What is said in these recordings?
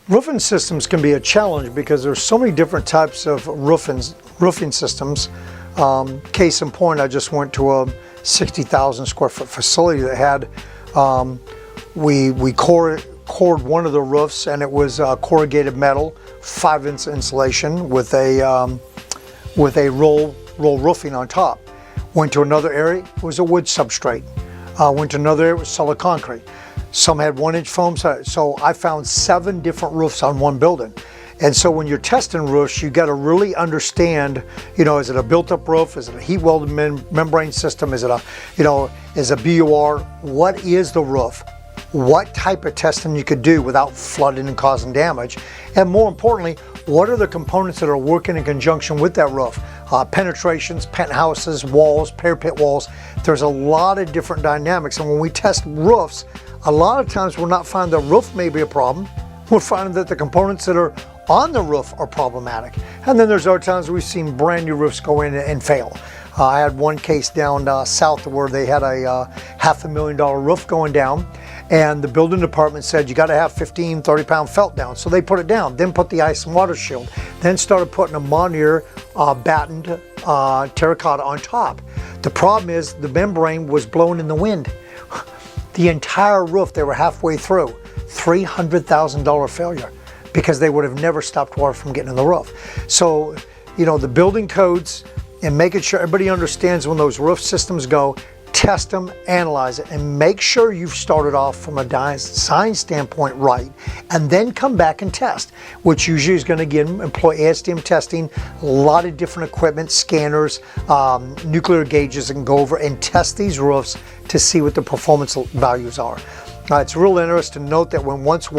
Roofing systems can be a challenge because there's so many different types of roofing systems. Case in point, I just went to a 60,000 square foot facility that had, we cored one of the roofs, and it was corrugated metal, 5-inch insulation with a roll roofing on top. Went to another area, it was a wood substrate. Went to another area, it was solid concrete. Some had 1-inch foam, so I found 7 different roofs on one building. And so when you're testing roofs, you got to really understand, you know, is it a built-up roof? Is it a heat welded membrane system? Is it a, you know, is a BUR? What is the roof? What type of testing you could do without flooding and causing damage? And more importantly, what are the components that are working in conjunction with that roof? Penetrations, penthouses, walls, parapet walls. There's a lot of different dynamics. And when we test roofs, a lot of times we're not finding the roof may be a problem. We're finding that the components that are on the roof are problematic. And then there's other times we've seen brand new roofs go in and fail. I had one case down south where they had a $500,000 roof going down, and the building department said you got to have 15, 30-pound felt down. So they put it down, then put the ice and water shield, then started putting a Monier battened terracotta on top. The problem is the membrane was blowing in the wind. The entire roof, they were halfway through, $300,000 failure, because they would have never stopped water from getting in the roof. So, you know, the building codes and making sure everybody understands when those roof systems go, test them, analyze it, and make sure you've started off from a design standpoint right, and then come back and test, which usually is going to again employ ASTM testing, a lot of different equipment, scanners, nuclear gauges, and go over and test these roofs to see what the performance values are. It's real interesting to note that once a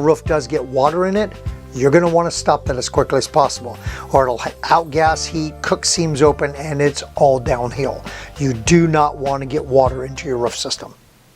roof does get water in it, you're going to want to stop that as quickly as possible, or it'll outgas heat, cook seams open, and it's all downhill. You do not want to get water into your roof system.